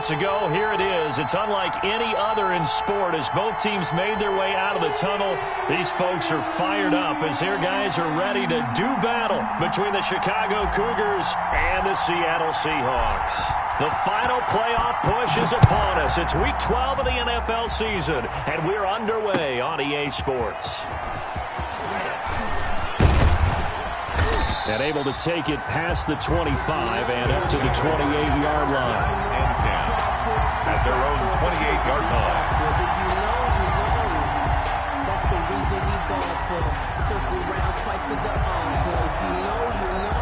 minutes ago, here it is. It's unlike any other in sport as both teams made their way out of the tunnel. These folks are fired up as their guys are ready to do battle between the Chicago Cougars and the Seattle Seahawks. The final playoff push is upon us. It's Week 12 of the NFL season, and we're underway on EA Sports. And able to take it past the 25 and up to the 28-yard line. And 10 at their own 28-yard line. That's the reason we ball for. Circle round twice for the encore. If you know, you know.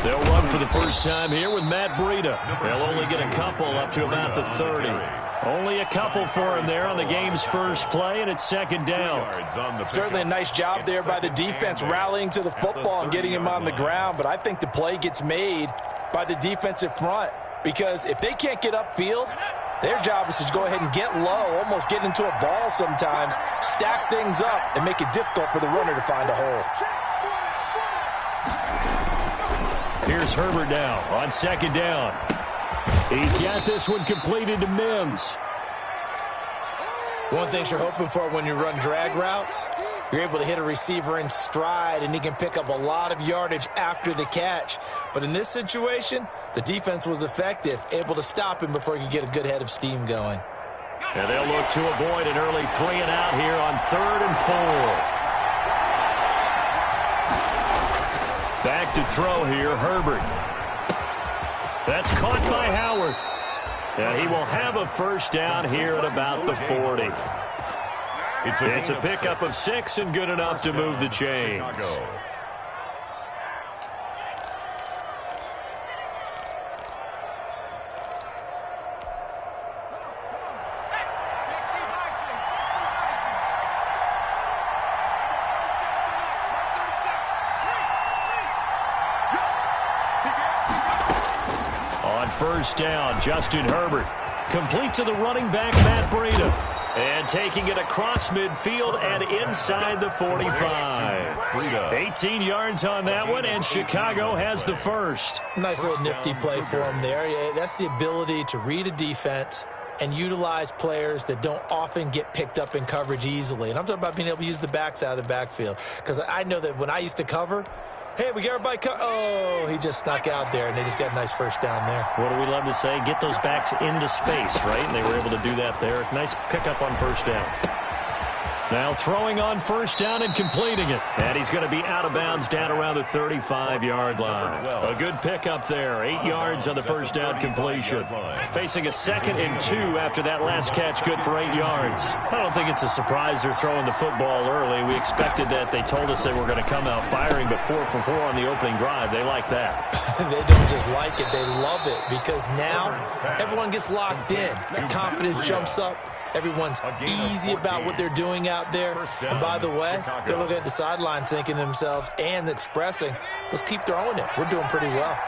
They'll run for the first time here with Matt Breida. They'll only get a couple up to about the 30. Only a couple for him there on the game's first play, and it's second down. Certainly a nice job there by the defense rallying to the football and getting him on the ground, but I think the play gets made by the defensive front because if they can't get upfield, their job is to go ahead and get low, almost get into a ball sometimes, stack things up, and make it difficult for the runner to find a hole. Here's Herbert now on second down. He's got this one completed to Mims. One thing you're hoping for when you run drag routes, you're able to hit a receiver in stride, and he can pick up a lot of yardage after the catch. But in this situation, the defense was effective, able to stop him before he could get a good head of steam going. And they'll look to avoid an early 3-and-out here on 3rd and 4. Back to throw here, Herbert. That's caught by Howard. And he will have a first down here at about the 40. It's a pickup of 6 and good enough to move the chains. First down, Justin Herbert. Complete to the running back, Matt Breida. And taking it across midfield and inside the 45. 18 yards on that one, and Chicago has the first. Nice little nifty play for him there. That's the ability to read a defense and utilize players that don't often get picked up in coverage easily. And I'm talking about being able to use the backs out of the backfield. Because I know that when I used to cover, hey, we got everybody oh, he just snuck out there, and they just got a nice first down there. What do we love to say? Get those backs into space, right? And they were able to do that there. Nice pickup on first down. Now throwing on first down and completing it. And he's going to be out of bounds down around the 35-yard line. A good pickup there. 8 yards on the first down completion. Facing a 2nd and 2 after that last catch, good for 8 yards. I don't think it's a surprise they're throwing the football early. We expected that. They told us they were going to come out firing, but 4 for 4 on the opening drive. They like that. They don't just like it. They love it because now everyone gets locked in. The confidence jumps up. Everyone's easy about what they're doing out there. And by the way, they're looking at the sideline thinking to themselves and expressing, let's keep throwing it. We're doing pretty well.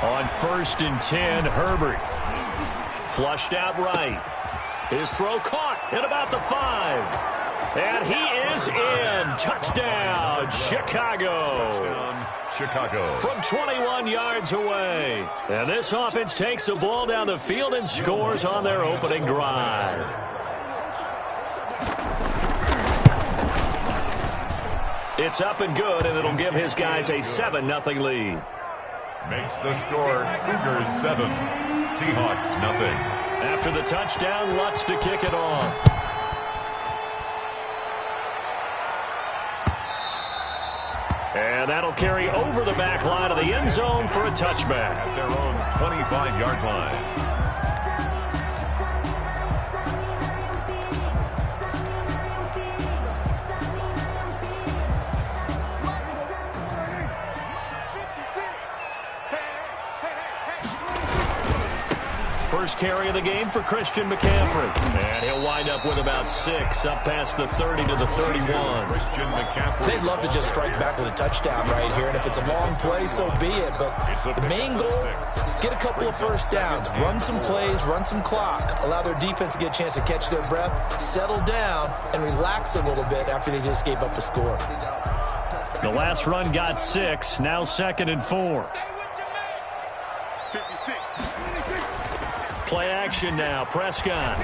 On 1st and 10, Herbert. Flushed out right. His throw caught at about the 5. And he is in. Touchdown, Chicago. From 21 yards away. And this offense takes the ball down the field and scores on their opening drive. It's up and good, and it'll give his guys a 7-0 lead. Makes the score Cougars 7, Seahawks nothing. After the touchdown, Lutz to kick it off. And that'll carry over the back line of the end zone for a touchback. At their own 25-yard line. first carry of the game for Christian McCaffrey. And he'll wind up with about 6, up past the 30 to the 31. Christian McCaffrey. They'd love to just strike back with a touchdown right here, and if it's a long play, so be it. But the main goal, get a couple of first downs, run some plays, run some clock, allow their defense to get a chance to catch their breath, settle down, and relax a little bit after they just gave up a score. The last run got 6, now 2nd and 4. 56. Play action now, Prescott.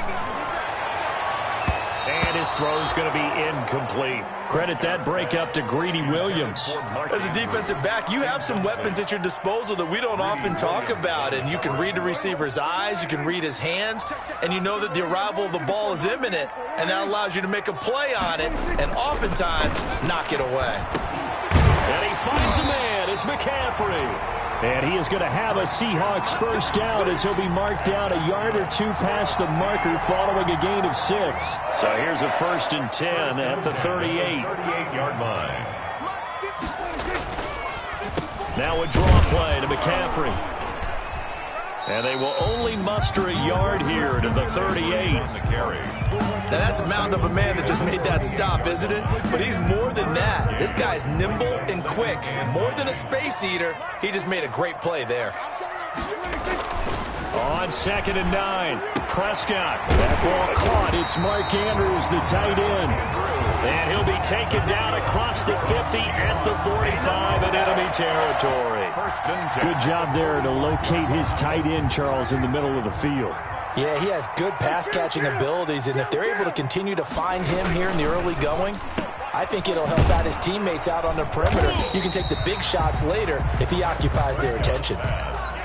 And his throw's going to be incomplete. Credit that breakup to Greedy Williams. As a defensive back, you have some weapons at your disposal that we don't often talk about, and you can read the receiver's eyes, you can read his hands, and you know that the arrival of the ball is imminent, and that allows you to make a play on it and oftentimes knock it away. And he finds a man. It's McCaffrey. And he is going to have a Seahawks first down as he'll be marked down a yard or 2 past the marker following a gain of 6. So here's a 1st and 10 at the 38. 38-yard line. Now a draw play to McCaffrey. And they will only muster a yard here to the 38. On the carry. Now, that's a mountain of a man that just made that stop, isn't it? But he's more than that. This guy's nimble and quick. More than a space eater, he just made a great play there. On 2nd and 9, Prescott. That ball caught. It's Mark Andrews, the tight end. And he'll be taken down across the 50 at the 45 in enemy territory. Good job there to locate his tight end, Charles, in the middle of the field. Yeah, he has good pass-catching abilities, and if they're able to continue to find him here in the early going, I think it'll help out his teammates out on the perimeter. You can take the big shots later if he occupies their attention.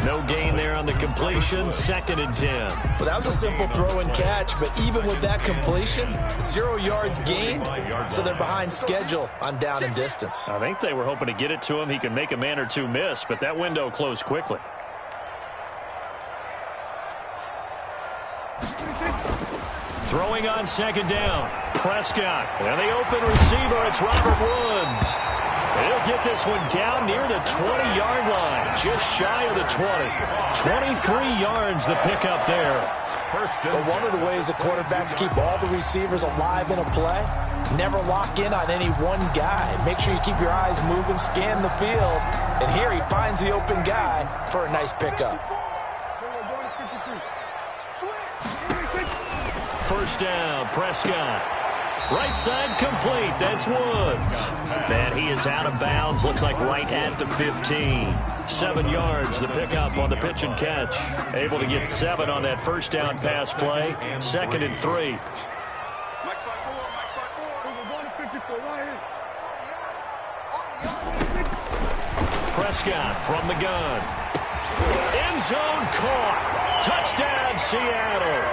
No gain there on the completion, 2nd and 10. Well, that was a simple throw and catch, but even with that completion, 0 yards gained, so they're behind schedule on down and distance. I think they were hoping to get it to him. He could make a man or 2 miss, but that window closed quickly. Throwing on 2nd down, Prescott. And the open receiver, it's Robert Woods. He'll get this one down near the 20-yard line, just shy of the 20. 23 yards the pickup there. But one of the ways the quarterbacks keep all the receivers alive in a play, never lock in on any one guy. Make sure you keep your eyes moving, scan the field. And here he finds the open guy for a nice pickup. First down, Prescott. Right side complete. That's Woods. And he is out of bounds. Looks like right at the 15. 7 yards, the pickup on the pitch and catch. Able to get 7 on that first down pass play. 2nd and 3. Prescott from the gun. End zone caught. Touchdown, Seattle.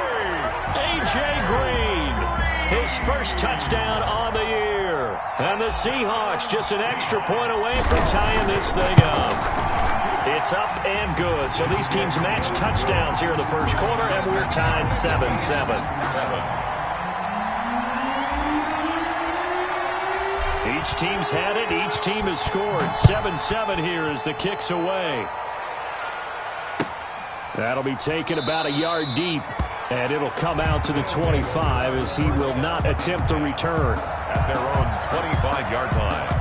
A.J. Green, his first touchdown on the year. And the Seahawks just an extra point away from tying this thing up. It's up and good. So these teams match touchdowns here in the first quarter, and we're tied 7-7. Each team's had it. Each team has scored. 7-7 here as the kick's away. That'll be taken about a yard deep. And it'll come out to the 25 as he will not attempt to return. At their own 25-yard line.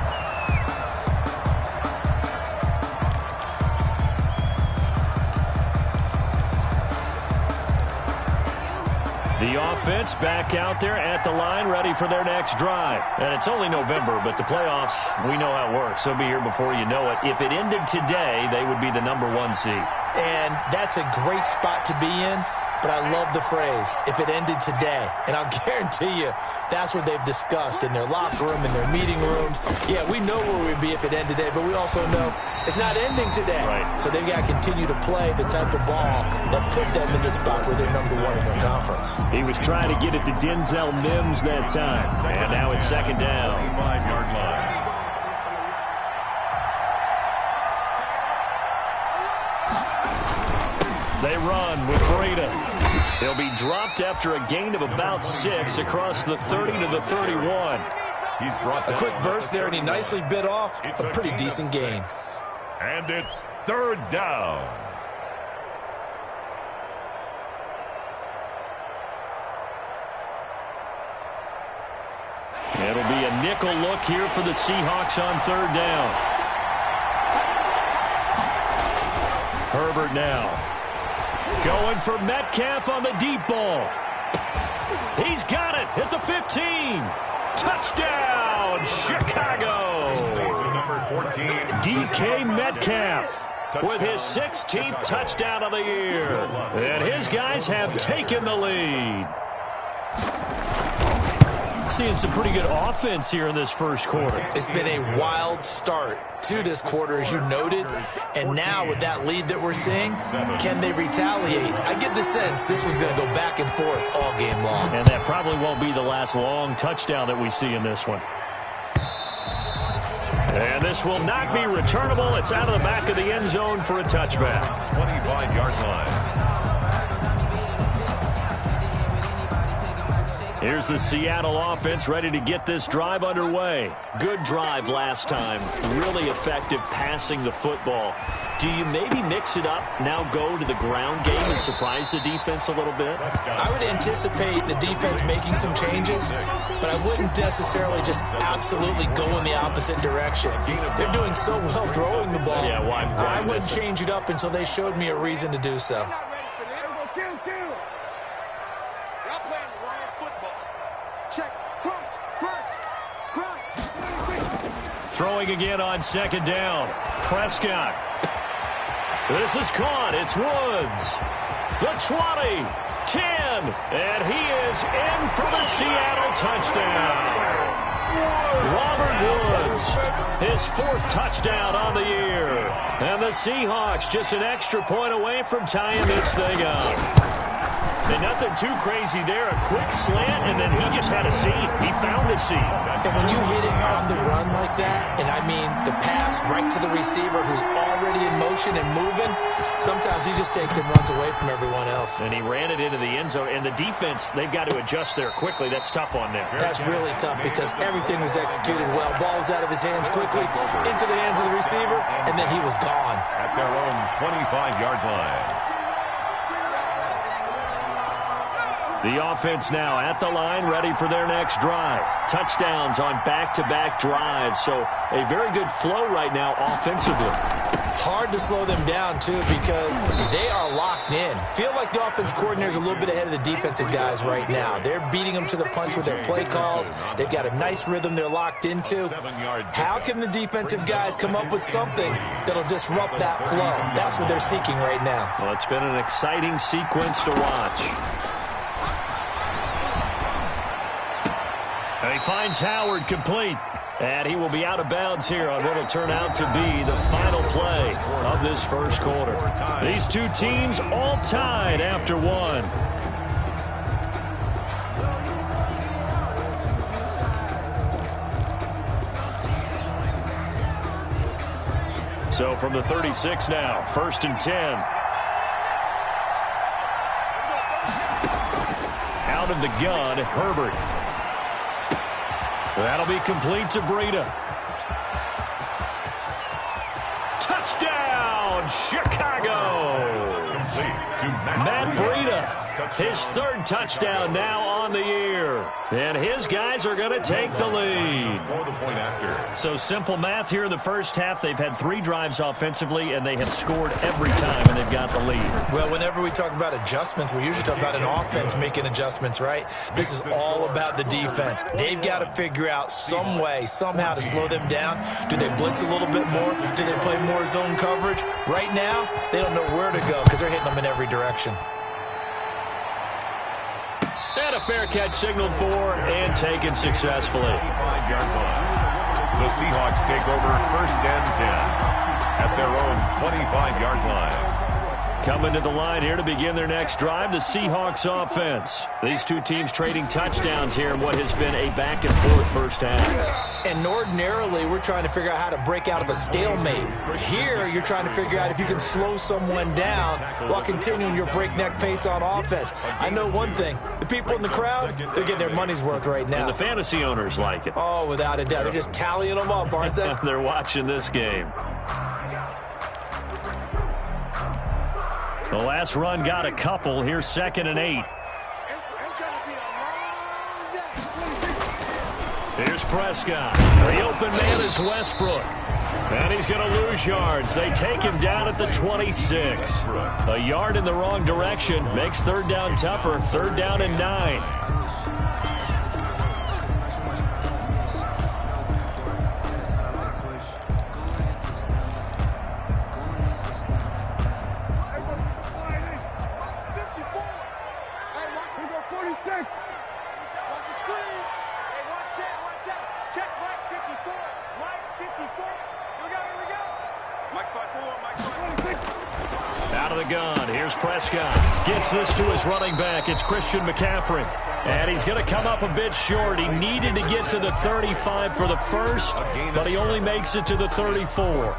The offense back out there at the line, ready for their next drive. And it's only November, but the playoffs, we know how it works. They'll be here before you know it. If it ended today, they would be the #1 seed. And that's a great spot to be in. But I love the phrase, if it ended today. And I'll guarantee you, that's what they've discussed in their locker room, in their meeting rooms. Yeah, we know where we'd be if it ended today, but we also know it's not ending today. Right. So they've got to continue to play the type of ball that put them in the spot where they're #1 in their conference. He was trying to get it to Denzel Mims that time. And now it's 2nd down. 25-yard line. They run with Breida. He'll be dropped after a gain of about 6 across the 30 to the 31. He's brought a quick burst there, and he nicely bit off a pretty decent gain. And it's 3rd down. It'll be a nickel look here for the Seahawks on third down. Herbert now. Going for Metcalf on the deep ball. He's got it at the 15. Touchdown, Chicago. DK Metcalf with his 16th touchdown of the year. And his guys have taken the lead. Seeing some pretty good offense here in this first quarter. It's been a wild start to this quarter, as you noted. And now with that lead that we're seeing, can they retaliate? I get the sense this one's going to go back and forth all game long. And that probably won't be the last long touchdown that we see in this one. And this will not be returnable. It's out of the back of the end zone for a touchback. 25-yard line. Here's the Seattle offense ready to get this drive underway. Good drive last time. Really effective passing the football. Do you maybe mix it up, now go to the ground game and surprise the defense a little bit? I would anticipate the defense making some changes, but I wouldn't necessarily just absolutely go in the opposite direction. They're doing so well throwing the ball. Yeah, why I wouldn't change it up until they showed me a reason to do so. Throwing again on second down. Prescott. This is caught. It's Woods. The 20, 10, and he is in for the Seattle touchdown. Robert Woods, his 4th touchdown on the year. And the Seahawks just an extra point away from tying this thing up. And nothing too crazy there. A quick slant, and then he just had a seam. He found the seam. And when you hit it on the run like that, and I mean the pass right to the receiver who's already in motion and moving, sometimes he just takes it and runs away from everyone else. And he ran it into the end zone. And the defense, they've got to adjust there quickly. That's tough on them. That's really tough because everything was executed well. Ball was out of his hands quickly, into the hands of the receiver, and then he was gone. At their own 25-yard line. The offense now at the line, ready for their next drive. Touchdowns on back-to-back drives, so a very good flow right now offensively. Hard to slow them down, too, because they are locked in. Feel like the offense coordinator's a little bit ahead of the defensive guys right now. They're beating them to the punch with their play calls. They've got a nice rhythm they're locked into. How can the defensive guys come up with something that'll disrupt that flow? That's what they're seeking right now. Well, it's been an exciting sequence to watch. And he finds Howard complete. And he will be out of bounds here on what will turn out to be the final play of this first quarter. These two teams all tied after one. So from the 36 now, 1st and 10. Out of the gun, Herbert. That'll be complete to Breida. Touchdown, Chicago! Complete to Matt Breida, his 3rd touchdown now on the year. And his guys are going to take the lead. For the point after. So simple math here in the first half. They've had 3 drives offensively, and they have scored every time, and they've got the lead. Well, whenever we talk about adjustments, we usually talk about an offense making adjustments, right? This is all about the defense. They've got to figure out some way, somehow to slow them down. Do they blitz a little bit more? Do they play more zone coverage? Right now, they don't know where to go because they're hitting them in every direction. And a fair catch signaled for and taken successfully. 5-yard line. The Seahawks take over 1st and 10 at their own 25-yard line. Coming to the line here to begin their next drive, the Seahawks offense. These two teams trading touchdowns here in what has been a back-and-forth first half. And ordinarily, we're trying to figure out how to break out of a stalemate. Here, you're trying to figure out if you can slow someone down while continuing your breakneck pace on offense. I know one thing. The people in the crowd, they're getting their money's worth right now. And the fantasy owners like it. Oh, without a doubt. They're just tallying them up, aren't they? They're watching this game. The last run got a couple. Here's 2nd and 8. Here's Prescott. The open man is Westbrook. And he's going to lose yards. They take him down at the 26. A yard in the wrong direction makes third down tougher. Third down and 9. Out of the gun, here's Prescott. Gets this to his running back. It's Christian McCaffrey. And he's going to come up a bit short. He needed to get to the 35 for the first, but he only makes it to the 34.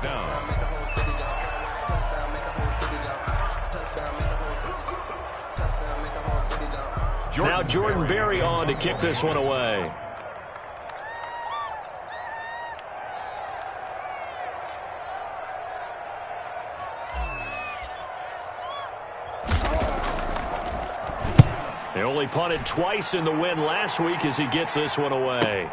Now Jordan Berry on to kick this one away. They only punted twice in the win last week as he gets this one away.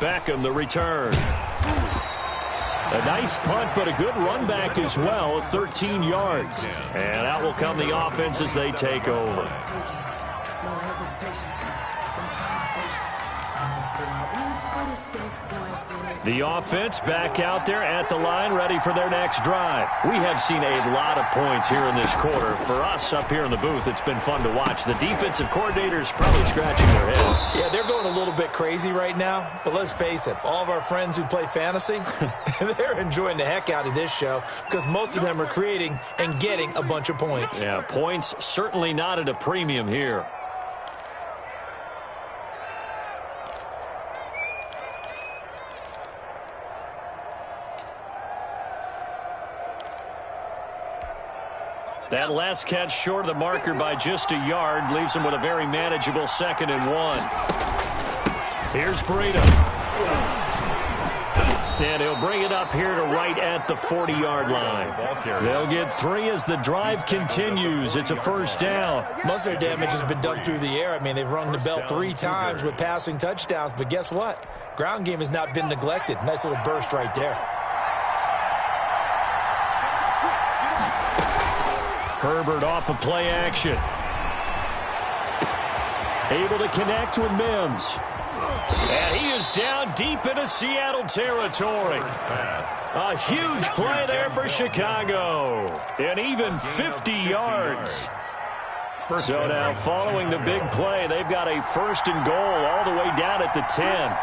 Beckham, the return. A nice punt, but a good run back as well, 13 yards. And out will come the offense as they take over. The offense back out there at the line, ready for their next drive. We have seen a lot of points here in this quarter. For us up here in the booth, it's been fun to watch. The defensive coordinators probably scratching their heads. Yeah, they're going a little bit crazy right now. But let's face it, all of our friends who play fantasy, they're enjoying the heck out of this show because most of them are creating and getting a bunch of points. Yeah, points certainly not at a premium here. That last catch short of the marker by just a yard leaves him with a very manageable 2nd and 1. Here's Breida. And he'll bring it up here to right at the 40-yard line. They'll get 3 as the drive continues. It's a first down. Most of their damage has been done through the air. I mean, they've rung the bell 3 times with passing touchdowns. But guess what? Ground game has not been neglected. Nice little burst right there. Herbert off of play action. Able to connect with Mims. And he is down deep into Seattle territory. A huge play there for Chicago. And even 50 yards. So now following the big play, they've got a 1st and goal all the way down at the 10.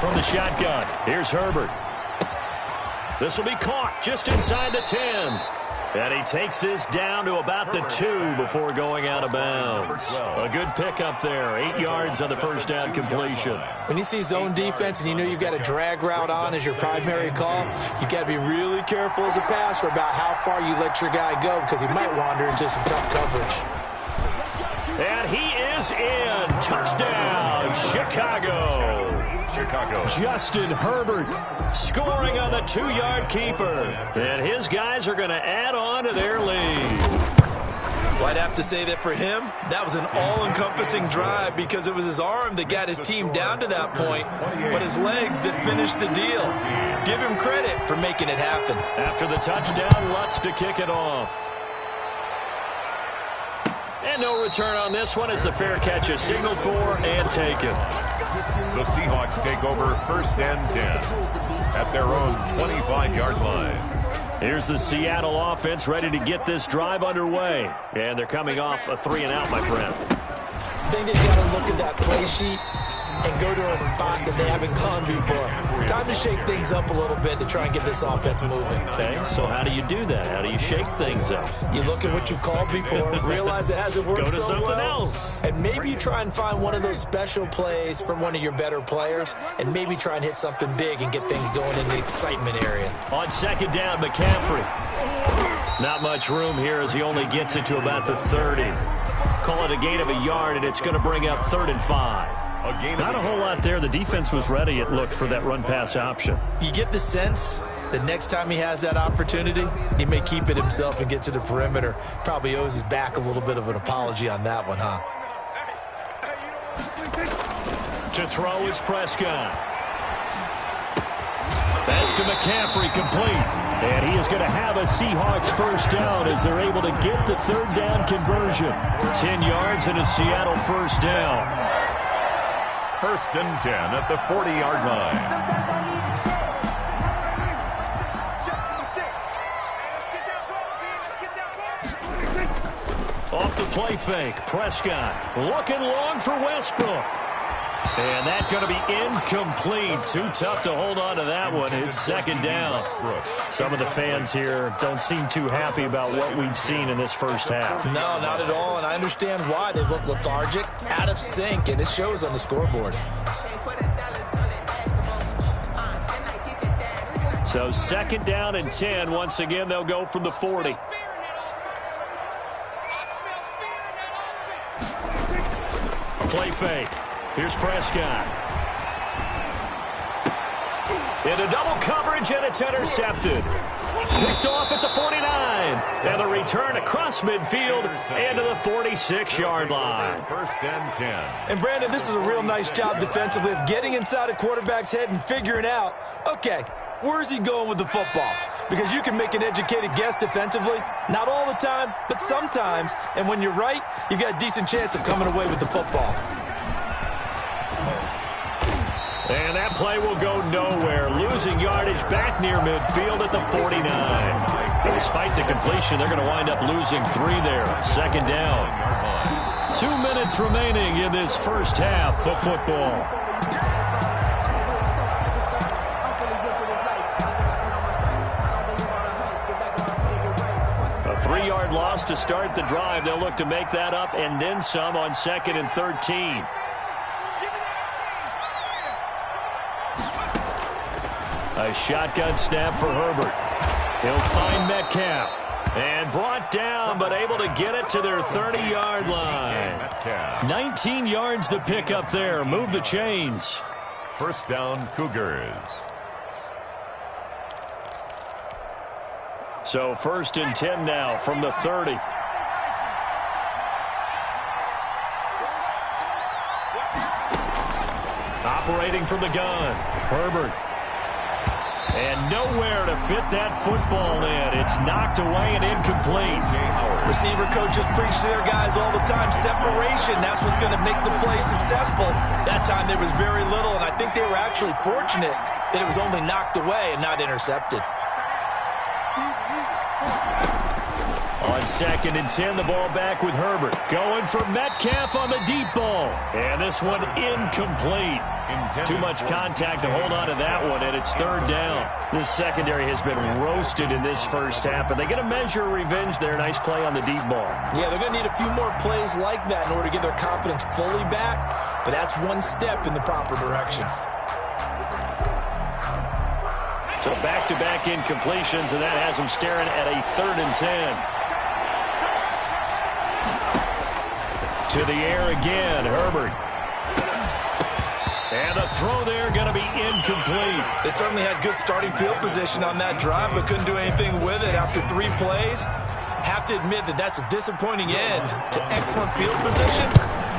From the shotgun, here's Herbert. This will be caught just inside the 10. And he takes this down to about the 2 before going out of bounds. A good pickup there. 8 yards on the first down completion. When you see zone defense and you know you've got a drag route on as your primary call, you've got to be really careful as a passer about how far you let your guy go because he might wander into some tough coverage. And he is in. Touchdown, Chicago. Justin Herbert scoring on the 2-yard keeper. And his guys are going to add on to their lead. Well, I'd have to say that for him, that was an all-encompassing drive because it was his arm that got his team down to that point, but his legs that finished the deal. Give him credit for making it happen. After the touchdown, Lutz to kick it off. And no return on this one as the fair catch is signaled for and taken. The Seahawks take over 1st and 10 at their own 25-yard line. Here's the Seattle offense ready to get this drive underway. And they're coming off a 3-and-out, my friend. I think they've got to look at that play sheet and go to a spot that they haven't gone before. Time to shake things up a little bit to try and get this offense moving. Okay, so how do you do that? How do you shake things up? You look at what you called before, realize it hasn't worked Go to so something well, else. and maybe you try and find one of those special plays from one of your better players, and maybe try and hit something big and get things going in the excitement area. On 2nd down, McCaffrey. Not much room here as he only gets it to about the 30. Call it a gain of a yard, and it's going to bring up 3rd and 5. Not a whole lot there. The defense was ready, it looked, for that run-pass option. You get the sense that next time he has that opportunity, he may keep it himself and get to the perimeter. Probably owes his back a little bit of an apology on that one, huh? To throw is Prescott. That's to McCaffrey, complete. And he is going to have a Seahawks first down as they're able to get the third down conversion. 10 yards and a Seattle first down. First and 10 at the 40-yard line. Off the play fake, Prescott looking long for Westbrook. And that's going to be incomplete. Too tough to hold on to that one. It's second down. Some of the fans here don't seem too happy about what we've seen in this first half. No, not at all, and I understand why. They look lethargic, out of sync, and it shows on the scoreboard. So second down and 10. Once again, they'll go from the 40. Play fake. Here's Prescott. Into double coverage, and it's intercepted. Picked off at the 49. And the return across midfield and to the 46-yard line. First and 10. And, Brandon, this is a real nice job defensively of getting inside a quarterback's head and figuring out, okay, where's he going with the football? Because you can make an educated guess defensively. Not all the time, but sometimes. And when you're right, you've got a decent chance of coming away with the football. And that play will go nowhere. Losing yardage back near midfield at the 49. And despite the completion, they're going to wind up losing 3 there. Second down. 2 minutes remaining in this first half of football. A 3-yard loss to start the drive. They'll look to make that up and then some on second and 13. A shotgun snap for Herbert. He'll find Metcalf. And brought down, but able to get it to their 30-yard line. 19 yards to pick up there. Move the chains. First down, Cougars. So first and 10 now from the 30. Operating from the gun. Herbert. And nowhere to fit that football in. It's knocked away and incomplete. Receiver coaches preach to their guys all the time. Separation, that's what's going to make the play successful. That time there was very little, and I think they were actually fortunate that it was only knocked away and not intercepted. On second and 10, the ball back with Herbert. Going for Metcalf on the deep ball. And this one incomplete. Too much contact to hold on to that one, and it's third down. This secondary has been roasted in this first half, and they get a measure of revenge there. Nice play on the deep ball. Yeah, they're going to need a few more plays like that in order to get their confidence fully back, but that's one step in the proper direction. So back-to-back incompletions, and that has them staring at a third and 10. To the air again, Herbert. And the throw there going to be incomplete. They certainly had good starting field position on that drive, but couldn't do anything with it after 3 plays. Have to admit that that's a disappointing end to excellent field position.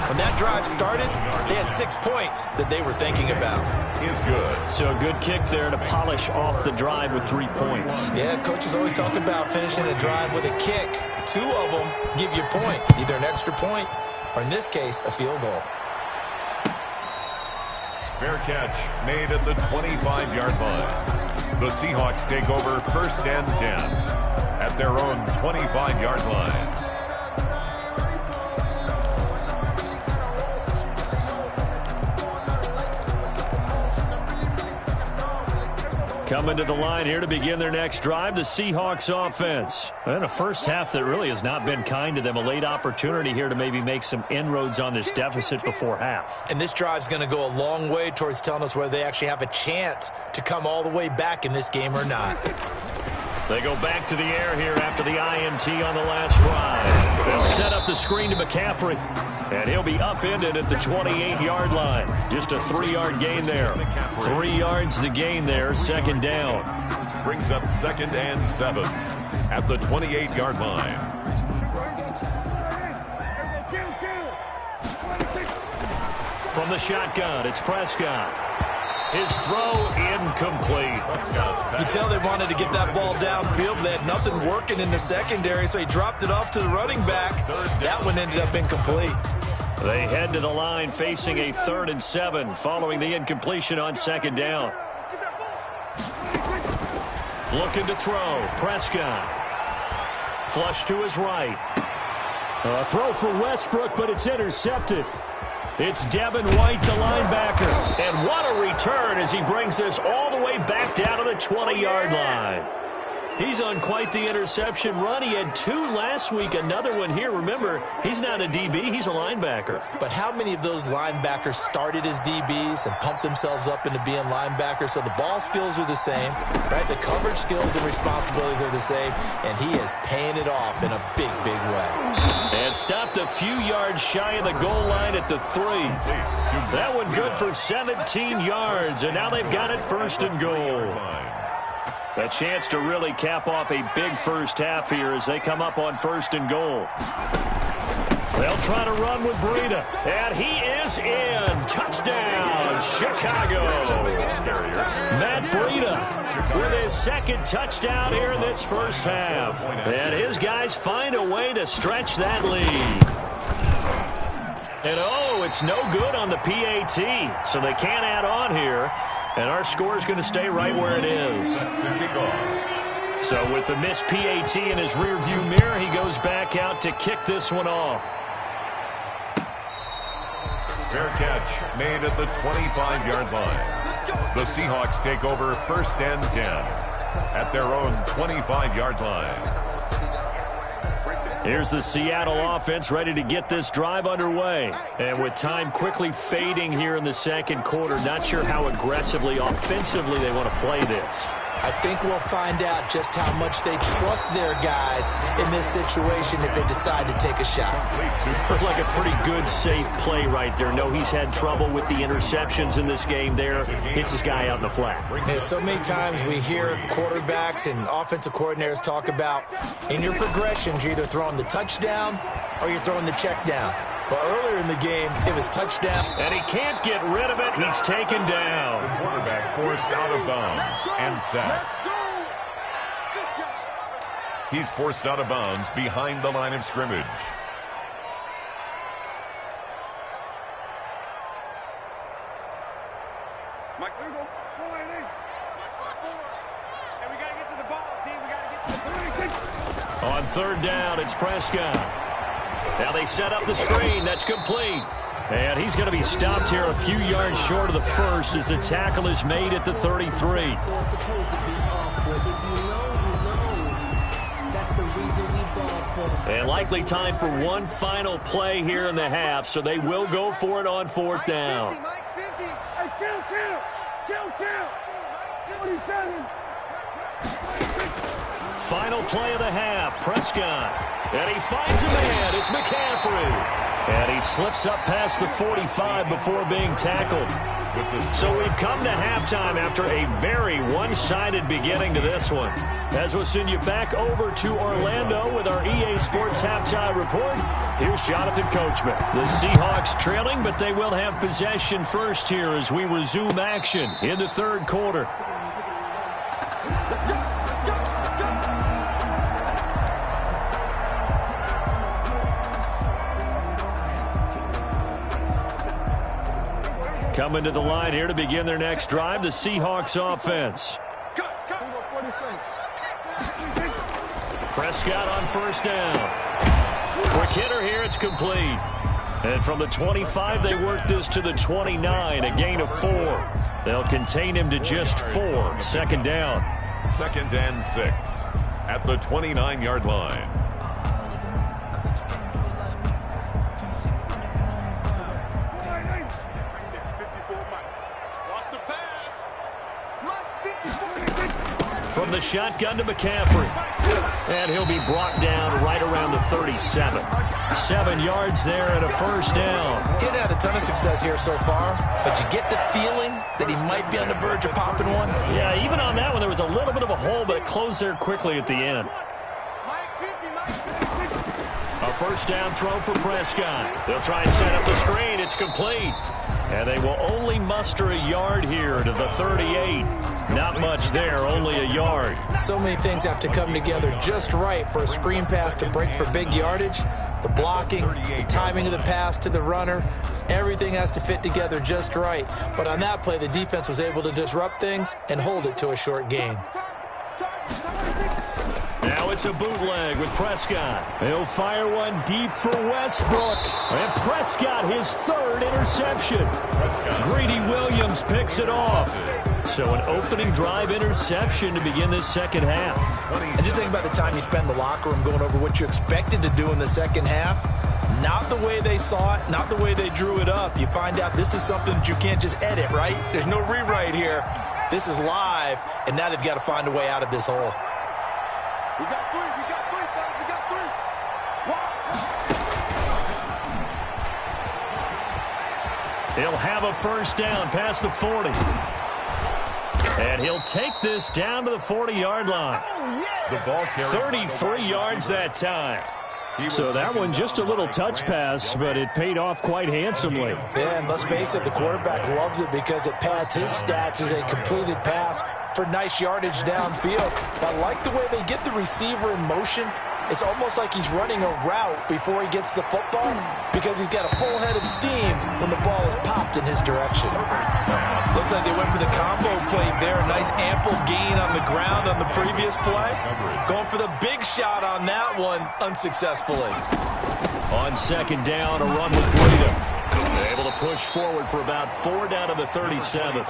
When that drive started, they had 6 points that they were thinking about. Is good. So a good kick there to polish off the drive with 3 points. Yeah, coaches always talk about finishing a drive with a kick. 2 of them give you points, either an extra point or, in this case, a field goal. Fair catch made at the 25-yard line. The Seahawks take over first and 10 at their own 25-yard line. Coming to the line here to begin their next drive, the Seahawks offense. And a first half that really has not been kind to them. A late opportunity here to maybe make some inroads on this deficit before half. And this drive's going to go a long way towards telling us whether they actually have a chance to come all the way back in this game or not. They go back to the air here after the IMT on the last drive. They'll set up the screen to McCaffrey. And he'll be upended at the 28-yard line. Just a 3-yard gain there. 3 yards the gain there, second down. Brings up second and 7 at the 28-yard line. From the shotgun, it's Prescott. His throw incomplete. You can tell they wanted to get that ball downfield. They had nothing working in the secondary, so he dropped it off to the running back. That one ended up incomplete. They head to the line facing a 3rd and 7 following the incompletion on 2nd down. Looking to throw. Prescott. Flush to his right. A throw for Westbrook, but it's intercepted. It's Devin White, the linebacker. And what a return as he brings this all the way back down to the 20-yard line. He's on quite the interception run. He had 2 last week, another one here. Remember, he's not a DB, he's a linebacker. But how many of those linebackers started as DBs and pumped themselves up into being linebackers? So the ball skills are the same, right? The coverage skills and responsibilities are the same, and he is paying it off in a big, big way. And stopped a few yards shy of the goal line at the 3. That one good for 17 yards, and now they've got it 1st and goal. A chance to really cap off a big first half here as they come up on 1st and goal. They'll try to run with Breida, and he is in. Touchdown, Chicago. Matt Breida with his 2nd touchdown here in this first half. And his guys find a way to stretch that lead. And oh, it's no good on the PAT, so they can't add on here. And our score is going to stay right where it is. So with the missed PAT in his rearview mirror, he goes back out to kick this one off. Fair catch made at the 25-yard line. The Seahawks take over 1st and 10 at their own 25-yard line. Here's the Seattle offense ready to get this drive underway. And with time quickly fading here in the 2nd quarter, not sure how aggressively, offensively they want to play this. I think we'll find out just how much they trust their guys in this situation if they decide to take a shot. Looked like a pretty good, safe play right there. No, he's had trouble with the interceptions in this game there. Hits his guy out in the flat. Yeah, so many times we hear quarterbacks and offensive coordinators talk about in your progressions, you're either throwing the touchdown or you're throwing the check down. But earlier in the game, it was touchdown. And he can't get rid of it. He's taken down. The quarterback forced out of bounds and sacked. He's forced out of bounds behind the line of scrimmage. On 3rd down, it's Prescott. Now they set up the screen. That's complete. And he's going to be stopped here a few yards short of the 1st as the tackle is made at the 33. And likely time for one final play here in the half, so they will go for it on 4th down. Final play of the half, Prescott. And he finds a man. It's McCaffrey. And he slips up past the 45 before being tackled. So we've come to halftime after a very one-sided beginning to this one. As we'll send you back over to Orlando with our EA Sports Halftime Report, here's Jonathan Coachman. The Seahawks trailing, but they will have possession first here as we resume action in the 3rd quarter. Coming to the line here to begin their next drive, the Seahawks offense. Prescott on 1st down. Quick hitter here, it's complete. And from the 25, they work this to the 29, a gain of 4. They'll contain him to just 4. 2nd down. 2nd and 6 at the 29-yard line. From the shotgun to McCaffrey. And he'll be brought down right around the 37. 7 yards there and a 1st down. He hasn't had a ton of success here so far, but you get the feeling that he might be on the verge of popping one. Yeah, even on that one, there was a little bit of a hole, but it closed there quickly at the end. A first down throw for Prescott. They'll try and set up the screen. It's complete. And they will only muster a yard here to the 38. Not much there, only a yard. So many things have to come together just right for a screen pass to break for big yardage. The blocking, the timing of the pass to the runner, everything has to fit together just right. But on that play, the defense was able to disrupt things and hold it to a short gain. Now it's a bootleg with Prescott. He'll fire one deep for Westbrook. And Prescott, his third interception. Greedy Williams picks it off. So an opening drive interception to begin this second half. And just think about the time you spend in the locker room going over what you expected to do in the second half. Not the way they saw it, not the way they drew it up. You find out this is something that you can't just edit, right? There's no rewrite here. This is live, and now they've got to find a way out of this hole. We got three, fellas, we got three. He'll have a first down past the 40. And he'll take this down to the 40-yard line. The ball carried 33 yards that time. So that one just a little touch pass, but it paid off quite handsomely. And let's face it, the quarterback loves it because it pads his stats as a completed pass for nice yardage downfield. I like the way they get the receiver in motion. It's almost like he's running a route before he gets the football because he's got a full head of steam when the ball is popped in his direction. Looks like they went for the combo play there. Nice ample gain on the ground on the previous play. Going for the big shot on that one unsuccessfully. On second down, a run with Breida. Able to push forward for about 4 down to the 37.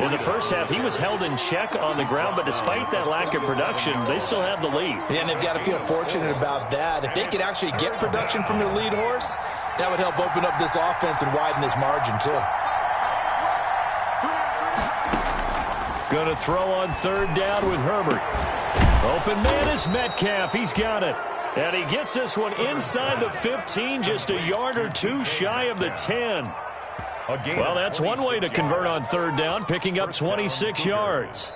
In the first half, he was held in check on the ground, but despite that lack of production, they still have the lead. Yeah, and they've got to feel fortunate about that. If they could actually get production from their lead horse, that would help open up this offense and widen this margin too. Going to throw on third down with Herbert. Open man is Metcalf. He's got it. And he gets this one inside the 15, just a yard or two shy of the 10. Well, that's one way to convert on third down, picking up 26 yards.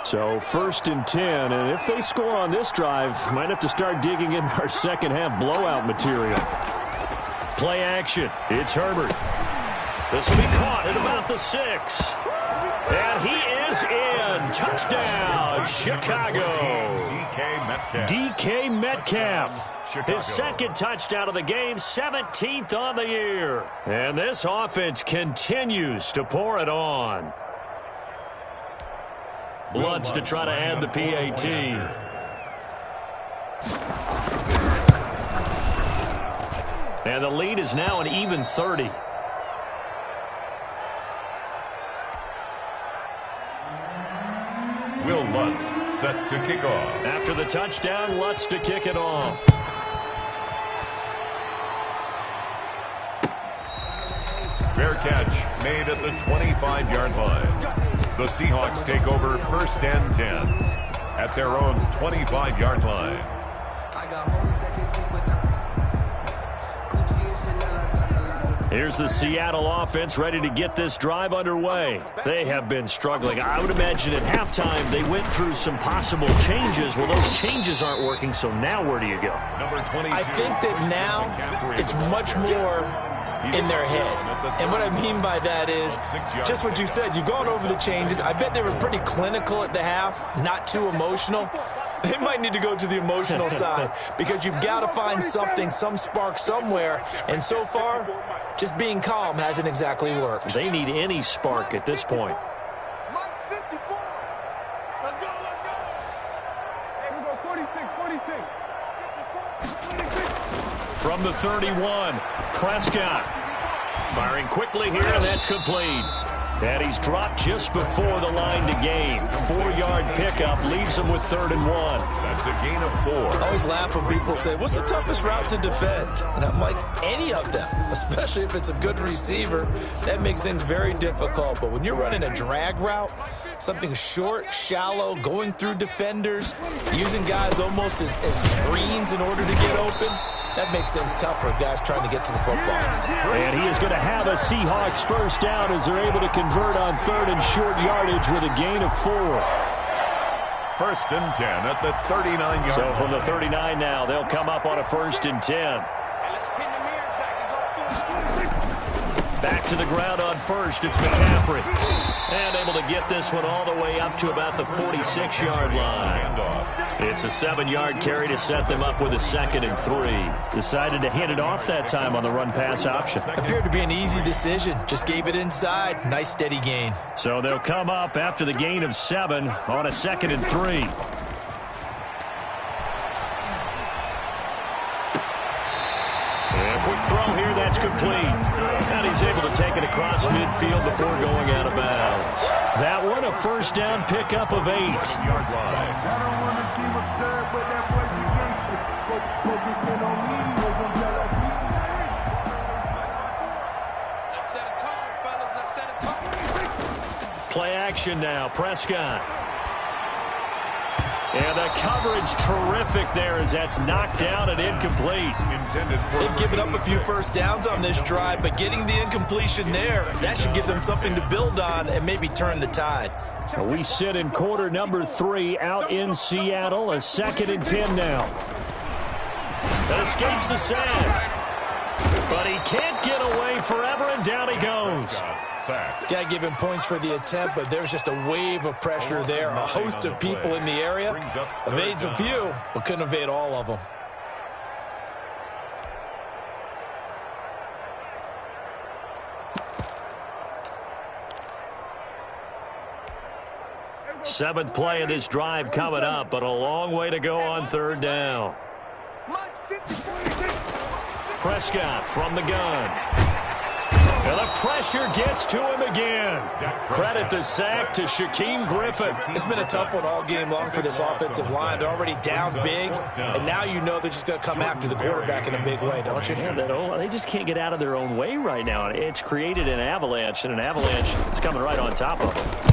So first and 10, and if they score on this drive, might have to start digging in our second half blowout material. Play action. It's Herbert. This will be caught at about the 6. And he is in. Touchdown, Chicago. DK Metcalf. His second touchdown of the game, 17th on the year. And this offense continues to pour it on. Lutz to try to add the PAT. And the lead is now an even 30. Will Lutz set to kick off. After the touchdown, Lutz to kick it off. Fair catch made at the 25-yard line. The Seahawks take over first and 10 at their own 25-yard line. Here's the Seattle offense ready to get this drive underway. They have been struggling. I would imagine at halftime they went through some possible changes. Well, those changes aren't working, so now where do you go? I think that now it's much more in their head. And what I mean by that is just what you said. You've gone over the changes. I bet they were pretty clinical at the half, not too emotional. They might need to go to the emotional side because you've got to find something, some spark somewhere. And so far, just being calm hasn't exactly worked. They need any spark at this point. From the 31, Prescott. Firing quickly here, and that's complete. And he's dropped just before the line to gain. 4-yard pickup leaves him with 3rd and 1. That's a gain of 4. I always laugh when people say, what's the toughest route to defend? And I'm like, any of them, especially if it's a good receiver. That makes things very difficult. But when you're running a drag route, something short, shallow, going through defenders, using guys almost as screens in order to get open, that makes things tough for guys trying to get to the football. And he is going to have a Seahawks first down as they're able to convert on 3rd and short yardage with a gain of 4. First and 10 at the 39-yard line. So from the 39 now, they'll come up on a 1st and 10. Back to the ground on first. It's McCaffrey. And able to get this one all the way up to about the 46-yard line. It's a 7-yard carry to set them up with a 2nd and 3. Decided to hand it off that time on the run-pass option. Appeared to be an easy decision. Just gave it inside. Nice steady gain. So they'll come up after the gain of 7 on a 2nd and 3. And a quick throw here, that's complete. And he's able to take it across midfield before going out of bounds. That one, a first down pickup of 8. Yard line. Play action now, Prescott. And the coverage terrific there as that's knocked down and incomplete. They've given up a few first downs on this drive, but getting the incompletion there, that should give them something to build on and maybe turn the tide. We sit in quarter number 3 out in Seattle, a 2nd and 10 now. That escapes the sack. But he can't get away forever, and down he goes. Got to give him points for the attempt, but there's just a wave of pressure there. A host of people in the area. Evades a few, but couldn't evade all of them. Seventh play of this drive coming up, but a long way to go on 3rd down. Prescott from the gun. And the pressure gets to him again. Credit the sack to Shaquem Griffin. It's been a tough one all game long for this offensive line. They're already down big, and now you know they're just going to come after the quarterback in a big way, don't you? Yeah, they just can't get out of their own way right now. It's created an avalanche, and an avalanche is coming right on top of them.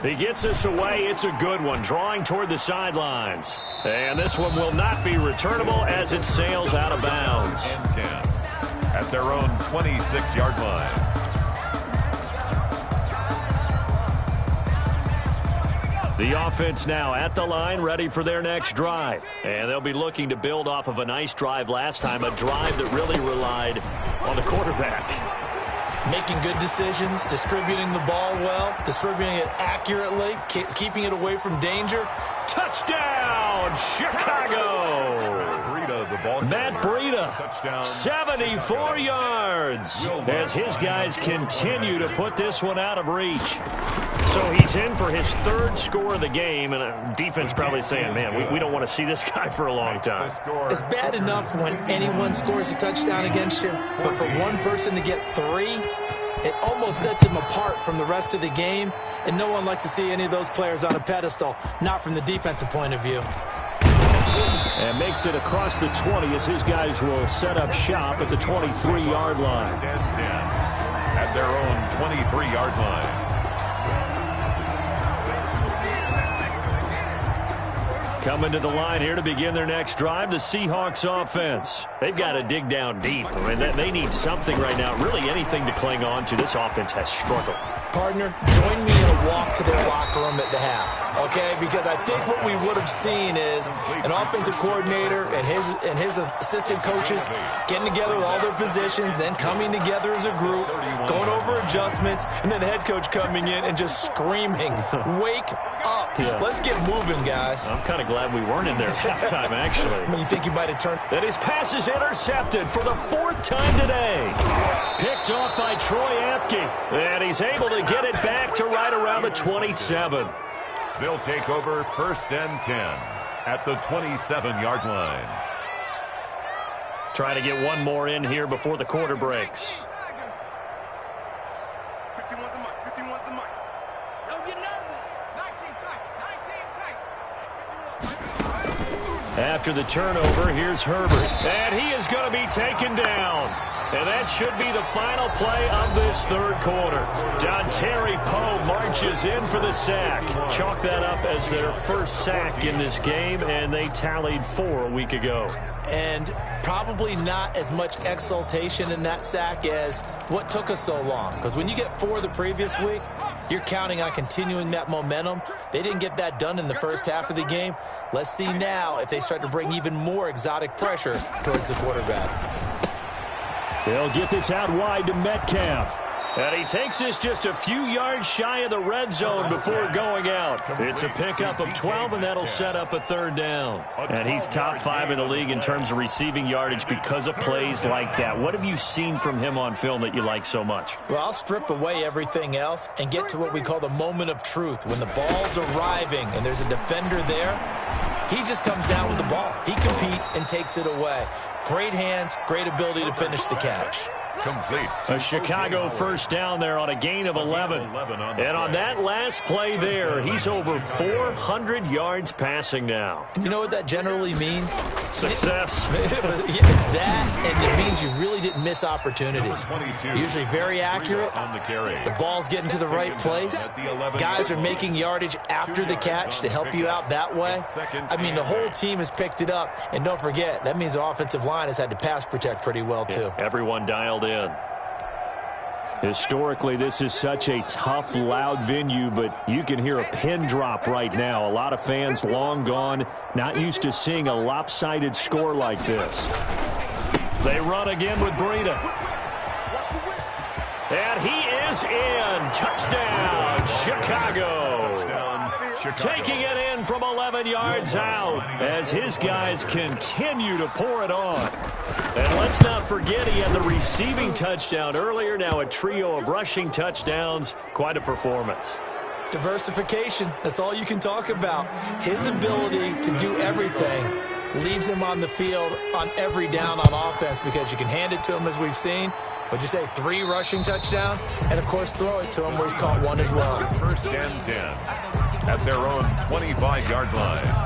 He gets this away. It's a good one, drawing toward the sidelines. And this one will not be returnable as it sails out of bounds. And 10 at their own 26-yard line. The offense now at the line, ready for their next drive. And they'll be looking to build off of a nice drive last time, a drive that really relied on the quarterback. Making good decisions, distributing the ball well, distributing it accurately, keeping it away from danger. Touchdown, Chicago! Matt Breida, 74 yards, as his guys continue to put this one out of reach. So he's in for his 3rd score of the game, and defense probably saying, man, we don't want to see this guy for a long time. It's bad enough when anyone scores a touchdown against you, but for one person to get 3, it almost sets him apart from the rest of the game, and no one likes to see any of those players on a pedestal, not from the defensive point of view. And makes it across the 20 as his guys will set up shop at the 23-yard line. At their own 23-yard line. Coming to the line here to begin their next drive, the Seahawks offense. They've got to dig down deep. I mean, they need something right now, really anything to cling on to. This offense has struggled. Partner, join me in a walk to their locker room at the half, okay? Because I think what we would have seen is an offensive coordinator and his assistant coaches getting together with all their positions, then coming together as a group, going over adjustments, and then the head coach coming in and just screaming, wake up. Yeah. Let's get moving, guys. I'm kind of glad we weren't in there at halftime, actually. I mean, you think you might have turned. That his pass is intercepted for the 4th time today. Picked off by Troy Apke. And he's able to get it back to right around the 27. They'll take over 1st and 10 at the 27-yard line. Trying to get one more in here before the quarter breaks. 51's the mic. 51's the mic. Don't get nervous. 19 tight. 19 tight. After the turnover, here's Herbert. And he is going to be taken down. And that should be the final play of this 3rd quarter. Dontari Poe marches in for the sack. Chalk that up as their first sack in this game, and they tallied 4 a week ago. And probably not as much exultation in that sack as what took us so long. Because when you get 4 the previous week, You're counting on continuing that momentum. They didn't get that done in the first half of the game. Let's see now if they start to bring even more exotic pressure towards the quarterback. They'll get this out wide to Metcalf. And he takes this just a few yards shy of the red zone before going out. It's a pickup of 12, and that'll set up a third down. And he's top 5 in the league in terms of receiving yardage because of plays like that. What have you seen from him on film that you like so much? Well, I'll strip away everything else and get to what we call the moment of truth. When the ball's arriving and there's a defender there, he just comes down with the ball. He competes and takes it away. Great hands, great ability to finish the catch. Complete. A Chicago first down there on a gain of 11. And on that last play there, he's over 400 yards passing now. You know what that generally means? Success. That, and it means you really didn't miss opportunities. Usually very accurate. The ball's getting to the right place. Guys are making yardage after the catch to help you out that way. I mean, the whole team has picked it up. And don't forget, that means the offensive line has had to pass protect pretty well, too. Everyone dialed in. Historically, this is such a tough, loud venue, but you can hear a pin drop right now. A lot of fans long gone, not used to seeing a lopsided score like this. They run again with Breida. And he is in. Touchdown, Chicago. Taking it in from 11 yards out as his guys continue to pour it on. And let's not forget he had the receiving touchdown earlier. Now a trio of rushing touchdowns. Quite a performance. Diversification. That's all you can talk about. His ability to do everything leaves him on the field on every down on offense because you can hand it to him as we've seen. What'd you say, 3 rushing touchdowns? And, of course, throw it to him where he's caught 1 as well. First and 10 at their own 25-yard line.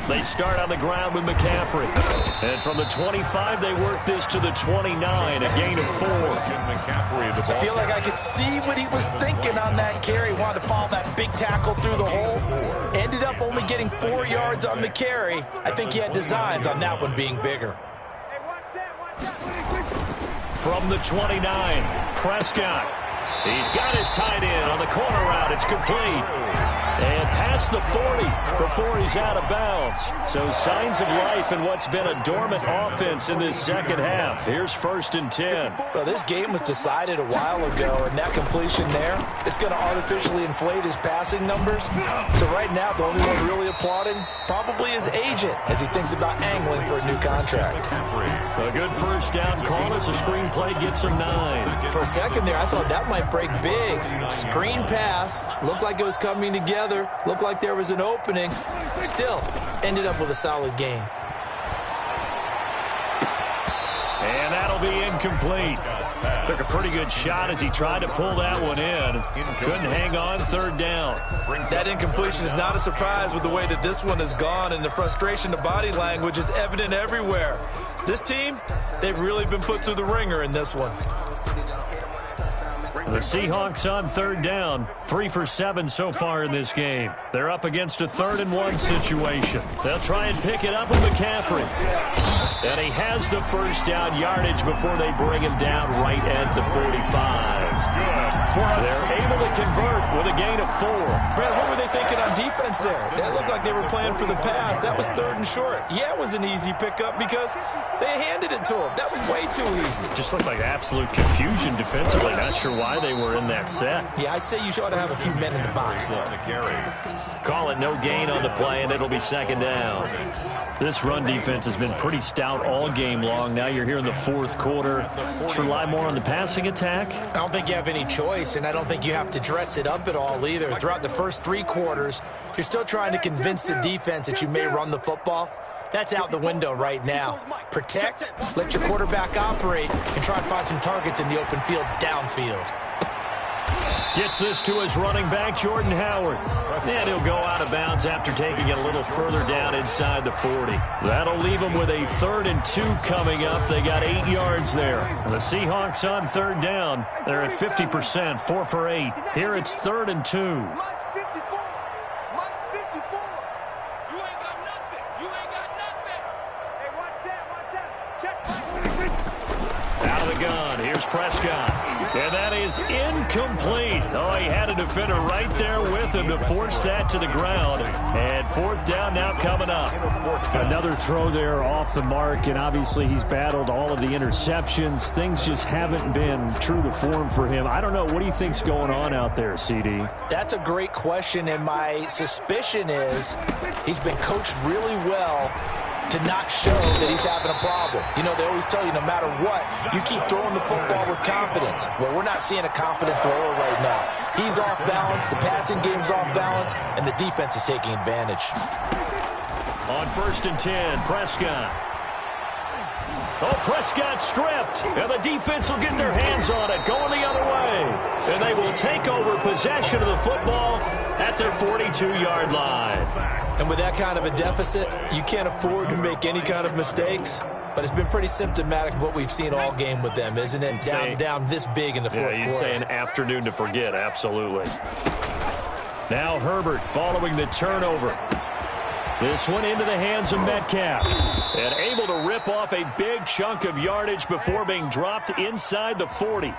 They start on the ground with McCaffrey. And from the 25, they work this to the 29, a gain of 4. I feel like I could see what he was thinking on that carry. Wanted to follow that big tackle through the hole. Ended up only getting 4 yards on the carry. I think he had designs on that one being bigger. From the 29, Prescott. He's got his tight end on the corner route. It's complete. And past the 40 before he's out of bounds. So signs of life in what's been a dormant offense in this second half. Here's first and 10. Well, this game was decided a while ago, and that completion there is going to artificially inflate his passing numbers. So right now, the only one really applauding probably his agent as he thinks about angling for a new contract. A good first down call as a screenplay gets him 9. For a second there, I thought that might break big. Screen pass. Looked like it was coming together. Looked like there was an opening. Still, ended up with a solid game. And that'll be incomplete. Took a pretty good shot as he tried to pull that one in. Couldn't hang on, third down. That incompletion is not a surprise with the way that this one has gone, and the frustration, the body language is evident everywhere. This team, they've really been put through the ringer in this one. The Seahawks on third down, 3 for 7 so far in this game. They're up against a 3rd and 1 situation. They'll try and pick it up with McCaffrey. And he has the first down yardage before they bring him down right at the 45. They're able to convert with a gain of 4. Brad, what were they thinking on defense there? That looked like they were playing for the pass. That was 3rd and short. Yeah, it was an easy pickup because they handed it to him. That was way too easy. Just looked like absolute confusion defensively. Not sure why they were in that set. Yeah, I'd say you ought to have a few men in the box there. Call it no gain on the play, and it'll be second down. This run defense has been pretty stout all game long. Now you're here in the 4th quarter. Let's rely more on the passing attack. I don't think you have any choice, and I don't think you have to dress it up at all either. Throughout the first 3 quarters, you're still trying to convince the defense that you may run the football. That's out the window right now. Protect, let your quarterback operate, and try to find some targets in the open field downfield. Gets this to his running back, Jordan Howard. And he'll go out of bounds after taking it a little further down inside the 40. That'll leave them with a 3rd and 2 coming up. They got 8 yards there. The Seahawks on 3rd down. They're at 50%, 4 for 8. Here it's 3rd and 2. Mike's 54. Mike's 54. You ain't got nothing. You ain't got nothing. Hey, watch that. Check Mike. Out of the gun. Here's Prescott. And that is incomplete. Oh, he had a defender right there with him to force that to the ground. And 4th down now coming up. Another throw there off the mark, and obviously he's battled all of the interceptions. Things just haven't been true to form for him. I don't know. What do you think's going on out there, CD? That's a great question, and my suspicion is he's been coached really well to not show that he's having a problem. You know, they always tell you no matter what, you keep throwing the football with confidence. Well, we're not seeing a confident thrower right now. He's off balance, the passing game's off balance, and the defense is taking advantage. On 1st and 10, Prescott. Oh, Prescott stripped, and the defense will get their hands on it, going the other way. And they will take over possession of the football at their 42-yard line. And with that kind of a deficit, you can't afford to make any kind of mistakes. But it's been pretty symptomatic of what we've seen all game with them, isn't it? Down this big in the fourth quarter. You'd say an afternoon to forget, absolutely. Now Herbert following the turnover. This one into the hands of Metcalf. And able to rip off a big chunk of yardage before being dropped inside the 40.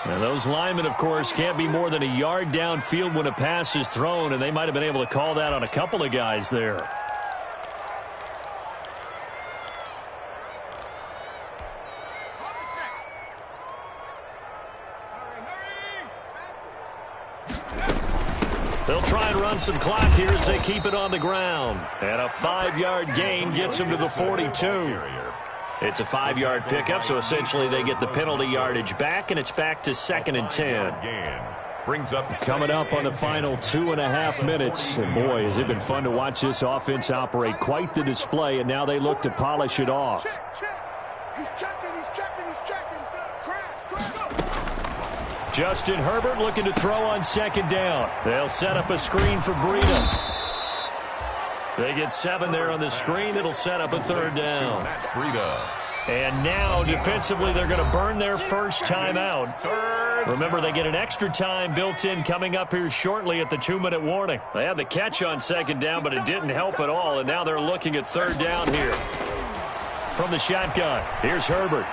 And those linemen, of course, can't be more than a yard downfield when a pass is thrown, and they might have been able to call that on a couple of guys there. They'll try and run some clock here as they keep it on the ground. And a 5-yard gain gets them to the 42. It's a 5-yard pickup, so essentially they get the penalty yardage back, and it's back to 2nd and 10. Brings up coming up on the final 2.5 minutes. And boy, has it been fun to watch this offense operate. Quite the display, and now they look to polish it off. He's checking. Crash. Justin Herbert looking to throw on 2nd down. They'll set up a screen for Breida. They get 7 there on the screen. It'll set up a 3rd down. And now, defensively, they're going to burn their first time out. Remember, they get an extra time built in coming up here shortly at the 2-minute warning. They had the catch on 2nd down, but it didn't help at all, and now they're looking at 3rd down here. From the shotgun, here's Herbert.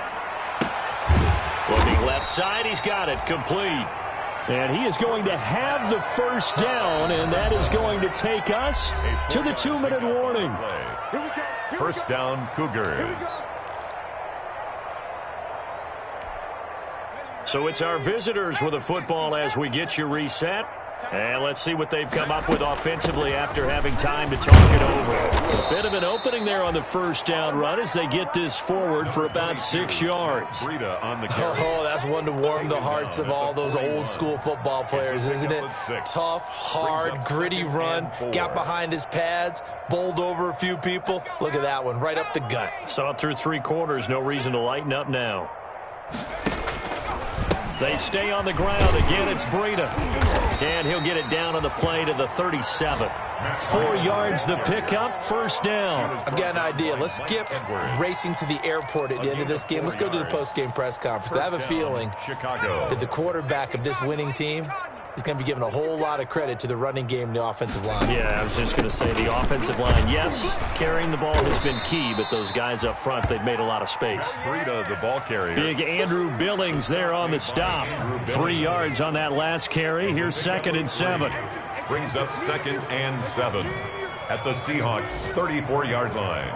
Looking left side, he's got it, complete. And he is going to have the first down, and that is going to take us to the 2-minute warning. First down, Cougars. So it's our visitors with the football as we get you reset. And let's see what they've come up with offensively after having time to talk it over. A bit of an opening there on the first down run as they get this forward for about 6 yards. Oh, that's one to warm the hearts of all those old school football players, isn't it? Tough, hard, gritty run. Got behind his pads, bowled over a few people. Look at that one, right up the gut. Saw it through 3 quarters. No reason to lighten up now. They stay on the ground. Again, it's Breida. And he'll get it down on the play to the 37. 4 yards the pickup, first down. I've got an idea. Let's skip racing to the airport at the end of this game. Let's go to the post-game press conference. I have a feeling that the quarterback of this winning team is going to be giving a whole lot of credit to the running game and the offensive line. Yeah, I was just going to say the offensive line. Yes, carrying the ball has been key, but those guys up front, they've made a lot of space. Breida, the ball carrier. Big Andrew Billings there on the stop. 3 yards on that last carry. Here's 2nd and 7. Brings up 2nd and 7 at the Seahawks 34-yard line.